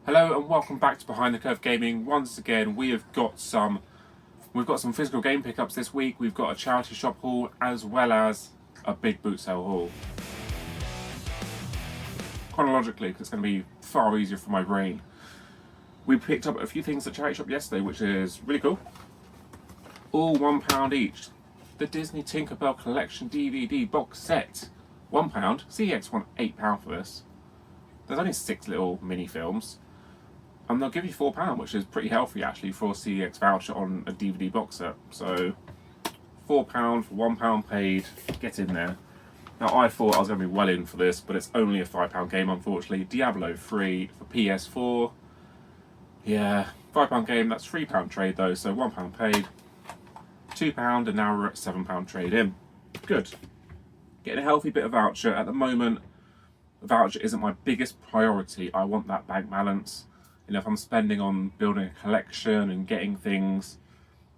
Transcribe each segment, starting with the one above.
Hello and welcome back to Behind the Curve Gaming. Once again, we've got some physical game pickups this week. We've got a charity shop haul as well as a big boot sale haul. Chronologically, because it's going to be far easier for my brain. We picked up a few things at charity shop yesterday, which is really cool. All £1 each. The Disney Tinkerbell Collection DVD box set, £1. CEX want £8 for this. There's only 6 little mini films. And they'll give you £4, which is pretty healthy actually for a CEX voucher on a DVD box set. So £4 for £1 paid, get in there. Now I thought I was going to be well in for this, but it's only a £5 game unfortunately. Diablo 3 for PS4. Yeah, £5 game, that's £3 trade though, so £1 paid. £2 and now we're at £7 trade in. Good. Getting a healthy bit of voucher. At the moment, the voucher isn't my biggest priority. I want that bank balance. You know, if I'm spending on building a collection and getting things,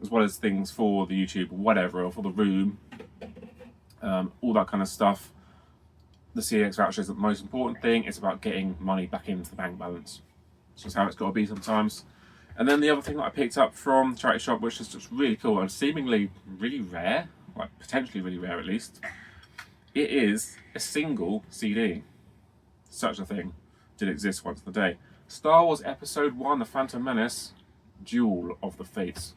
as well as things for the YouTube or whatever, or for the room, all that kind of stuff, the CEX voucher is the most important thing. It's about getting money back into the bank balance. It's just how it's got to be sometimes. And then the other thing that I picked up from charity shop, which is just really cool and seemingly really rare, like potentially really rare at least, it is a single CD. Such a thing did exist once in the day. Star Wars Episode 1, The Phantom Menace, Duel of the Fates.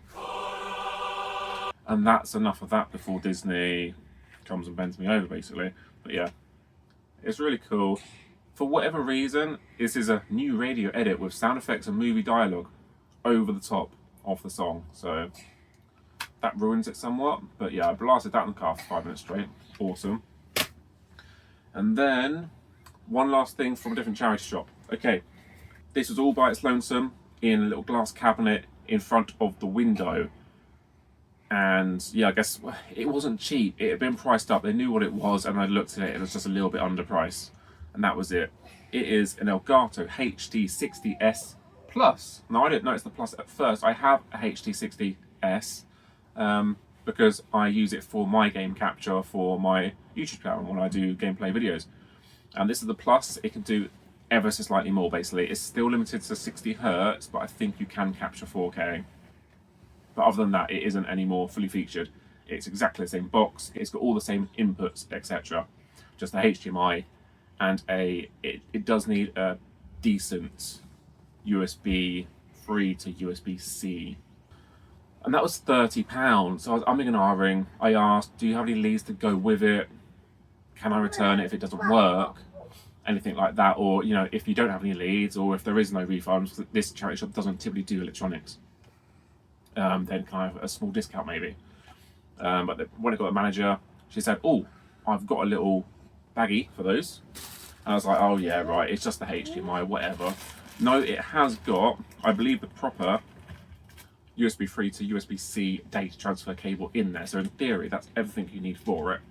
And that's enough of that before Disney comes and bends me over, basically. But yeah, it's really cool. For whatever reason, this is a new radio edit with sound effects and movie dialogue over the top of the song. So that ruins it somewhat. But yeah, I blasted that in the car for 5 minutes straight. Awesome. And then, one last thing from a different charity shop. Okay. This was all by its lonesome in a little glass cabinet in front of the window. And yeah, I guess it wasn't cheap. It had been priced up. They knew what it was and I looked at it and it was just a little bit underpriced. And that was it. It is an Elgato HD60S Plus. Now I didn't notice the Plus at first. I have a HD60S because I use it for my game capture for my YouTube channel when I do gameplay videos. And this is the Plus. It can do ever so slightly more basically. It's still limited to 60 Hz, but I think you can capture 4K. But other than that, it isn't anymore fully featured. It's exactly the same box, it's got all the same inputs, etc. Just the HDMI and it does need a decent USB 3 to USB-C. And that was £30. So I was umming and ahhing. I asked, do you have any leads to go with it? Can I return it if it doesn't work? Anything like that, or you know, if you don't have any leads, or if there is no refunds, this charity shop doesn't typically do electronics. Then can I have a small discount maybe? But when I got the manager, she said, "Oh, I've got a little baggie for those." And I was like, "Oh yeah, right. It's just the HDMI, whatever." No, it has got, I believe, the proper USB 3 to USB-C data transfer cable in there. So in theory, that's everything you need for it.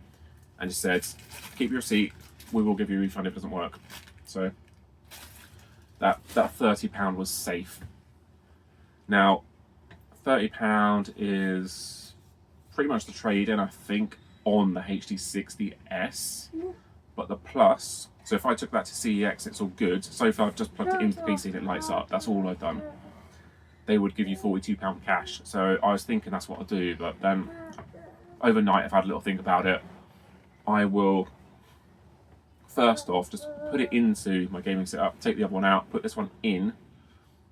And she said, "Keep your receipt. We will give you a refund if it doesn't work." So that £30 was safe. Now, £30 is pretty much the trade-in, I think, on the HD60S. But the Plus, so if I took that to CEX, it's all good. So far, I've just plugged it into the PC and it lights up. That's all I've done. They would give you £42 cash. So I was thinking that's what I'll do. But then overnight, I've had a little think about it. I will first off just put it into my gaming setup, take the other one out, put this one in,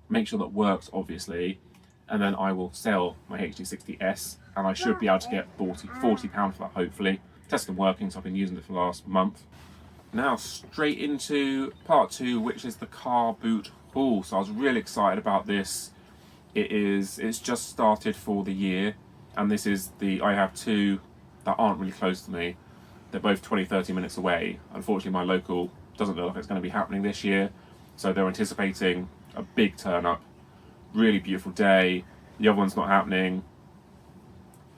make sure that works obviously, and then I will sell my HD60S and I should be able to get £40 for that hopefully. Test them working, so I've been using it for the last month. Now straight into part 2, which is the car boot haul. So I was really excited about this. It's just started for the year, and this is I have 2 that aren't really close to me. They're both 20-30 minutes away. Unfortunately, my local doesn't look like it's going to be happening this year. So they're anticipating a big turn up. Really beautiful day. The other one's not happening.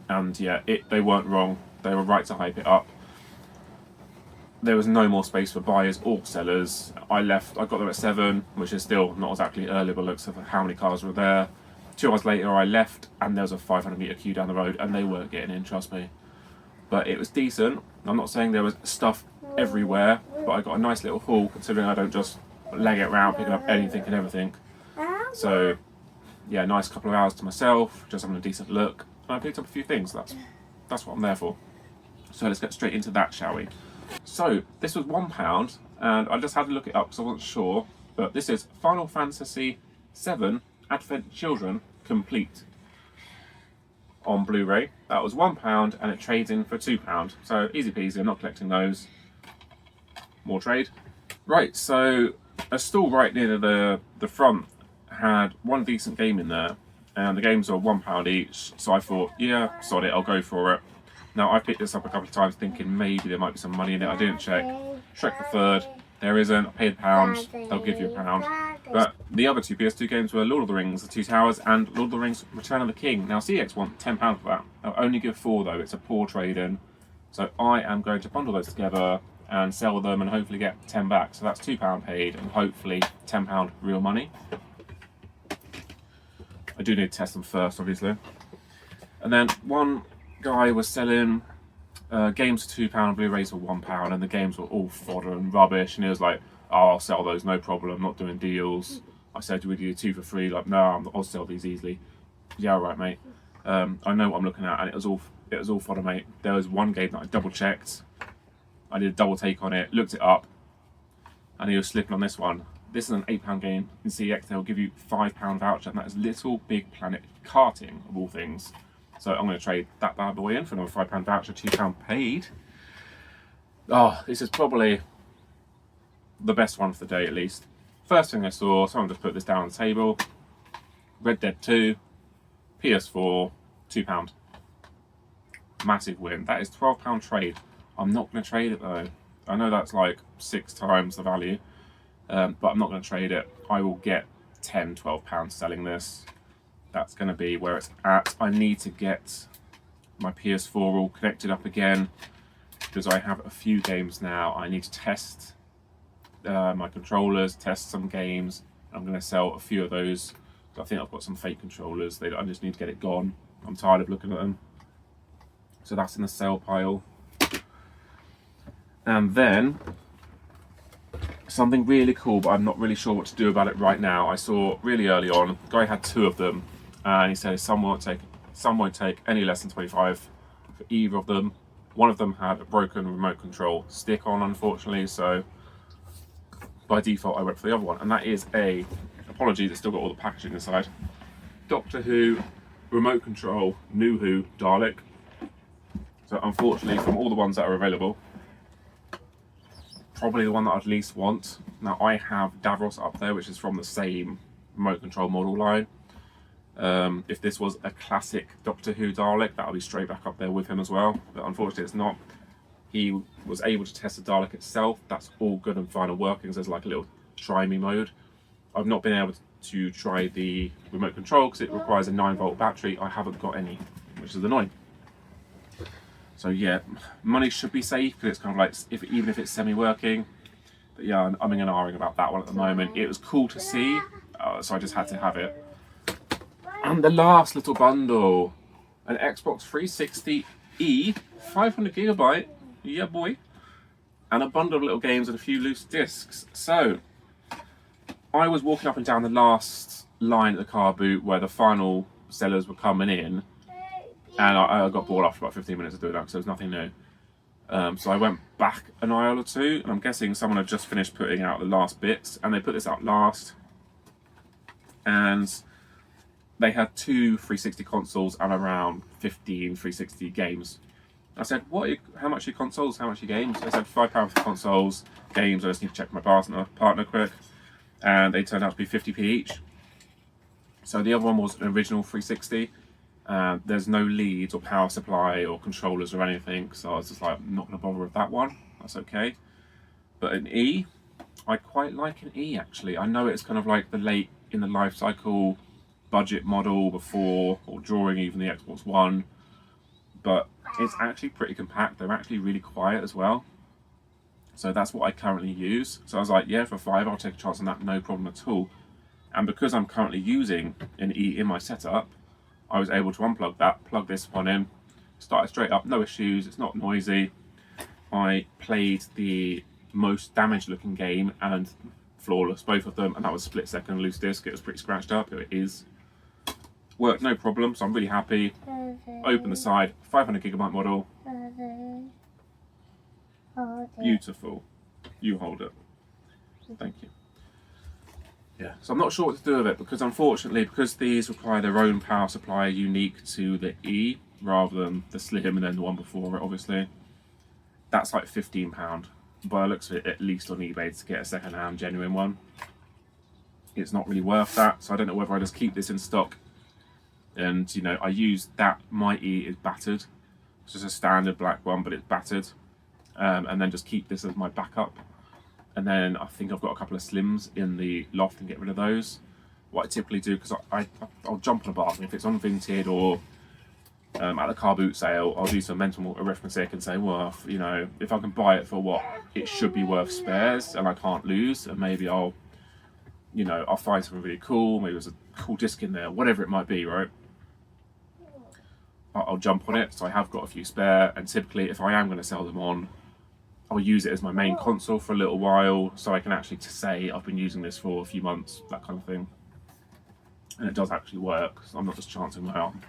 And yeah, they weren't wrong. They were right to hype it up. There was no more space for buyers or sellers. I got there at 7, which is still not exactly early, but looks of how many cars were there. 2 hours later, I left, and there was a 500-metre queue down the road, and they weren't getting in, trust me. But it was decent. I'm not saying there was stuff everywhere, but I got a nice little haul considering I don't just leg it around, picking up anything and everything. So yeah, nice couple of hours to myself, just having a decent look. And I picked up a few things. That's what I'm there for. So let's get straight into that, shall we? So this was £1, and I just had to look it up because I wasn't sure. But this is Final Fantasy VII Advent Children Complete on Blu-ray. That was £1, and it trades in for £2. So easy peasy. I'm not collecting those. More trade. Right. So a stall right near the front had one decent game in there, and the games are £1 each. So I thought, yeah, sod it, I'll go for it. Now I picked this up a couple of times thinking maybe there might be some money in it. I didn't check. Shrek the Third, there isn't. I paid £1. They'll give you £1. But the other two PS2 games were Lord of the Rings, The Two Towers, and Lord of the Rings, Return of the King. Now CEX want £10 for that. They'll only give 4 though. It's a poor trade-in. So I am going to bundle those together and sell them and hopefully get 10 back. So that's £2 paid and hopefully £10 real money. I do need to test them first, obviously. And then one guy was selling games for £2, Blu-rays for £1, and the games were all fodder and rubbish. And he was like, "Oh, I'll sell those, no problem. I'm not doing deals." I said, "Would you do 2 for free?" Like, "No, I'll sell these easily." Yeah, all right, mate. I know what I'm looking at, and it was all fodder, mate. There was one game that I double checked. I did a double take on it, looked it up, and he was slipping on this one. This is an £8 game in CEX. They'll give you £5 voucher, and that is Little Big Planet karting of all things. So I'm going to trade that bad boy in for another £5 voucher, £2 paid. Oh, this is probably the best one for the day, at least. First thing I saw, someone just put this down on the table. Red Dead 2, PS4, £2. Massive win. That is £12 trade. I'm not going to trade it though. I know that's like 6 times the value, but I'm not going to trade it. I will get £10, £12 selling this. That's going to be where it's at. I need to get my PS4 all connected up again because I have a few games now. I need to test my controllers, test some games. I'm going to sell a few of those. I think I've got some fake controllers. I just need to get it gone. I'm tired of looking at them. So that's in the sell pile. And then something really cool, but I'm not really sure what to do about it right now. I saw really early on, the guy had 2 of them, and he said some won't take any less than 25 for either of them. One of them had a broken remote control stick on, unfortunately, so by default I went for the other one, and that is apologies, it's still got all the packaging inside, Doctor Who remote control New Who Dalek. So unfortunately, from all the ones that are available, probably the one that I'd least want. Now I have Davros up there, which is from the same remote control model line. If this was a classic Doctor Who Dalek, that would be straight back up there with him as well, but unfortunately it's not. He was able to test the Dalek itself. That's all good and fine and working. There's like a little try me mode. I've not been able to try the remote control because it requires a 9-volt battery. I haven't got any, which is annoying. So yeah, money should be safe because it's kind of like, even if it's semi-working. But yeah, I'm umming and ahhing about that one at the moment. It was cool to see, so I just had to have it. And the last little bundle, an Xbox 360E, 500GB, yeah boy, and a bundle of little games and a few loose discs. So I was walking up and down the last line at the car boot where the final sellers were coming in, and I got bored after about 15 minutes of doing that because there was nothing new. So I went back an aisle or two, and I'm guessing someone had just finished putting out the last bits, and they put this out last, and they had 2 360 consoles and around 15 360 games. I said, how much are your consoles, how much are your games? They said £5 for consoles, games I just need to check my partner quick, and they turned out to be 50p each. So the other one was an original 360. There's no leads or power supply or controllers or anything, so I was just like, I'm not going to bother with that one. That's okay. But an E, I quite like an E actually. I know it's kind of like the late in the life cycle budget model before or during even the Xbox One, but it's actually pretty compact. They're actually really quiet as well. So that's what I currently use. So I was like, yeah, for £5 I'll take a chance on that, no problem at all. And because I'm currently using an E in my setup, I was able to unplug that, plug this one in, start it straight up, no issues, it's not noisy. I played the most damaged looking game and flawless, both of them, and that was split second loose disc. It was pretty scratched up. It is. Worked no problem, so I'm really happy. Open the side, 500GB model. Beautiful. You hold it. Thank you. Yeah, so I'm not sure what to do with it because unfortunately, because these require their own power supply unique to the E rather than the Slim and then the one before it, obviously, that's like £15. By the looks of it, at least on eBay, to get a second-hand genuine one. It's not really worth that, so I don't know whether I just keep this in stock. And, you know, I use that, my E is battered. It's just a standard black one, but it's battered. And then just keep this as my backup. And then I think I've got a couple of Slims in the loft and get rid of those. What I typically do, because I'll jump on a bargain. If it's on Vinted or at the car boot sale, I'll do some mental arithmetic and say, well, you know, if I can buy it for what it should be worth spares and I can't lose, and maybe I'll find something really cool, maybe there's a cool disc in there, whatever it might be, right? I'll jump on it, so I have got a few spare, and typically if I am going to sell them on, I'll use it as my main console for a little while, so I can actually say I've been using this for a few months, that kind of thing. And it does actually work, so I'm not just chancing my arm.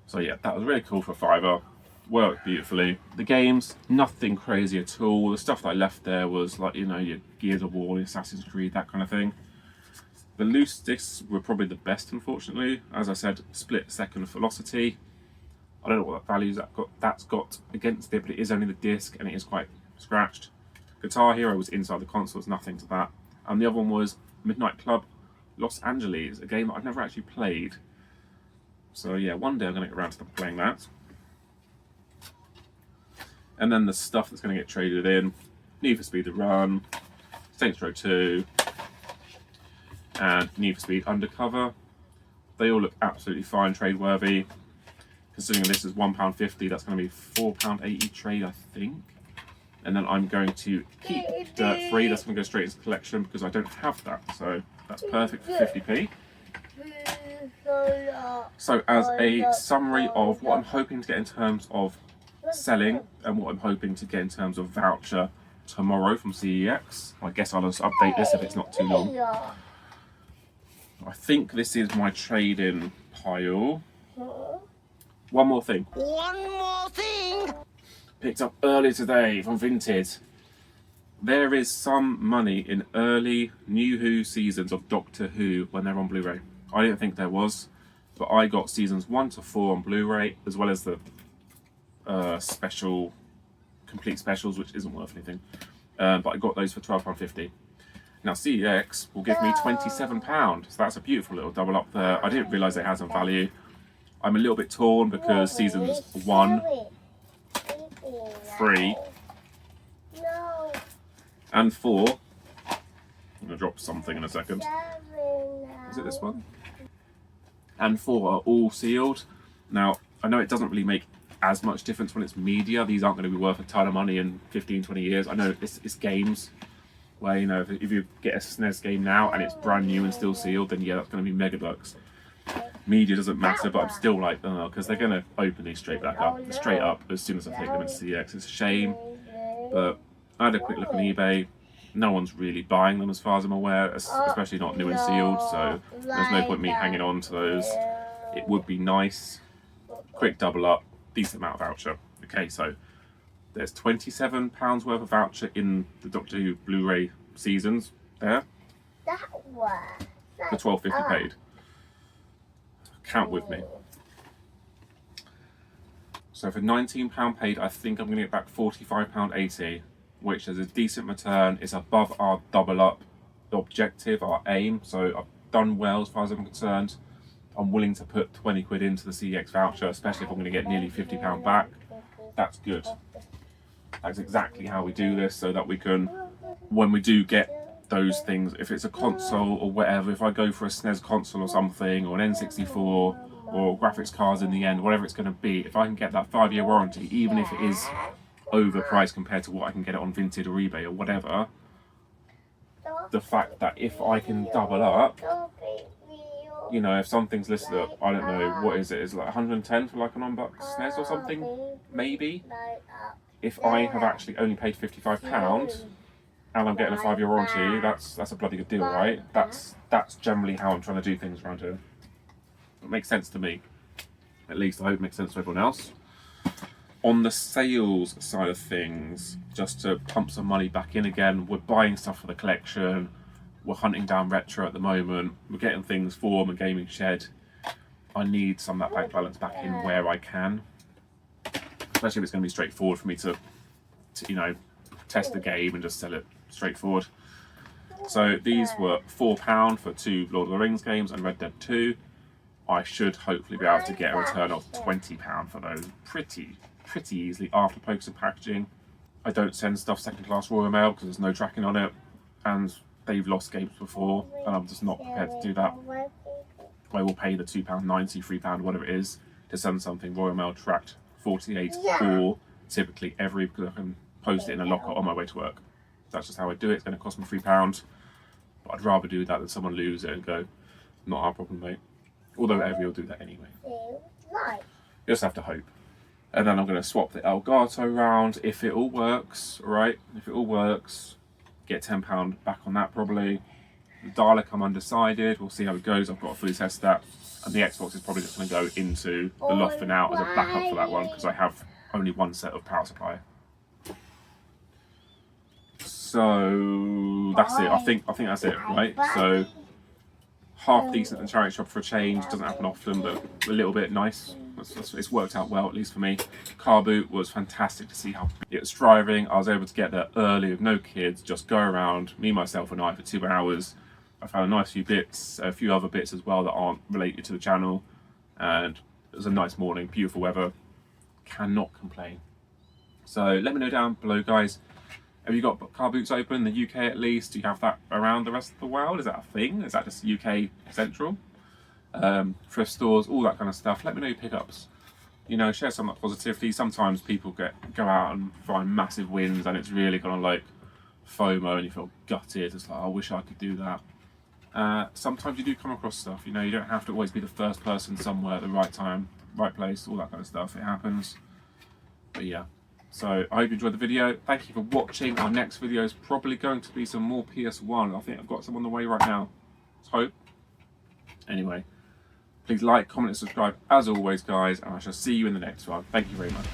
So yeah, that was really cool for £5. Worked beautifully. The games, nothing crazy at all. The stuff that I left there was like, you know, your Gears of War, Assassin's Creed, that kind of thing. The loose discs were probably the best, unfortunately. As I said, split second velocity. I don't know what values that's got against it, but it is only the disc and it is quite scratched. Guitar Hero was inside the console, there's nothing to that. And the other one was Midnight Club Los Angeles, a game that I've never actually played. So yeah, one day I'm going to get around to playing that. And then the stuff that's going to get traded in: Need for Speed The Run, Saints Row 2, and Need for Speed Undercover. They all look absolutely fine, trade-worthy. Considering this is £1.50, that's going to be £4.80 trade, I think. And then I'm going to keep Dirt Free. That's going to go straight into the collection because I don't have that. So that's perfect for 50p. So as a summary of what I'm hoping to get in terms of selling and what I'm hoping to get in terms of voucher tomorrow from CEX. I guess I'll just update this if it's not too long. I think this is my trade-in pile. One more thing. Picked up earlier today from Vinted. There is some money in early New Who seasons of Doctor Who when they're on Blu-ray. I didn't think there was, but I got seasons 1 to 4 on Blu-ray, as well as the complete specials, which isn't worth anything. But I got those for £12.50. Now CEX will give me £27, so that's a beautiful little double up there. I didn't realise they had some value. I'm a little bit torn because seasons 1, 3, and 4. I'm going to drop something in a second. Is it this one? And 4 are all sealed. Now, I know it doesn't really make as much difference when it's media. These aren't going to be worth a ton of money in 15, 20 years. I know it's games where, you know, if you get a SNES game now and it's brand new and still sealed, then yeah, that's going to be mega bucks. Media doesn't matter, but I'm still like, oh, because they're going to open these straight up as soon as I take them into CEX. It's a shame, but I had a quick look on eBay. No one's really buying them as far as I'm aware, especially not new and sealed, so there's no point me hanging on to those. It would be nice. Quick double up, decent amount of voucher. Okay, so there's £27 worth of voucher in the Doctor Who Blu-ray seasons there. For £12.50 paid. Count with me. So for £19 paid, I think I'm going to get back £45.80, which is a decent return. It's above our double up objective, our aim. So I've done well as far as I'm concerned. I'm willing to put 20 quid into the CEX voucher, especially if I'm going to get nearly £50 back. That's good. That's exactly how we do this, so that we can, when we do get those things, if it's a console or whatever, if I go for a SNES console or something, or an N64 or graphics cards in the end, whatever it's going to be, if I can get that 5-year warranty, even if it is overpriced compared to what I can get it on Vinted or eBay or whatever, the fact that if I can double up, you know, if something's listed at, I don't know, what is it, is it like 110 for like an unboxed SNES or something, maybe? If I have actually only paid £55, and I'm getting a 5-year warranty, that's a bloody good deal, right? That's generally how I'm trying to do things around here. It makes sense to me. At least I hope it makes sense to everyone else. On the sales side of things, just to pump some money back in again, we're buying stuff for the collection. We're hunting down retro at the moment. We're getting things for my gaming shed. I need some of that bank balance back in where I can. Especially if it's going to be straightforward for me to you know, test the game and just sell it straightforward. So these were £4 for 2 Lord of the Rings games and Red Dead 2. I should hopefully be able to get a return of £20 for those pretty easily after post and packaging. I don't send stuff second class Royal Mail because there's no tracking on it, and they've lost games before, and I'm just not prepared to do that. I will pay the £2.90, £3, whatever it is, to send something Royal Mail tracked 48 or typically every, because I can post it in a locker on my way to work. That's just how I do it. It's going to cost me £3, but I'd rather do that than someone lose it and go, not our problem, mate. Although Evie will do that anyway. You just have to hope. And then I'm going to swap the Elgato round if it all works, right? If it all works, get £10 back on that probably. The Dalek I'm undecided. We'll see how it goes. I've got to fully test that. And the Xbox is probably just going to go into the loft for now as a backup for that one because I have only one set of power supply. So that's it. I think that's it, right? So half decent in charity shop for a change. Doesn't happen often, but a little bit nice. It's worked out well, at least for me. Car boot was fantastic to see how it was driving. I was able to get there early with no kids, just go around, me, myself and I for 2 hours. I found a nice few bits, a few other bits as well that aren't related to the channel. And it was a nice morning, beautiful weather. Cannot complain. So let me know down below, guys. Have you got car boots open in the UK at least? Do you have that around the rest of the world? Is that a thing? Is that just UK central? Thrift stores, all that kind of stuff. Let me know your pickups. You know, share some of that positivity. Sometimes people go out and find massive wins and it's really kind of like FOMO and you feel gutted. It's like, I wish I could do that. Sometimes you do come across stuff. You know, you don't have to always be the first person somewhere at the right time, right place, all that kind of stuff. It happens. But yeah. So I hope you enjoyed the video. Thank you for watching. Our next video is probably going to be some more PS1. I think I've got some on the way right now. Let's hope. Anyway, please like, comment and subscribe as always, guys, and I shall see you in the next one. Thank you very much.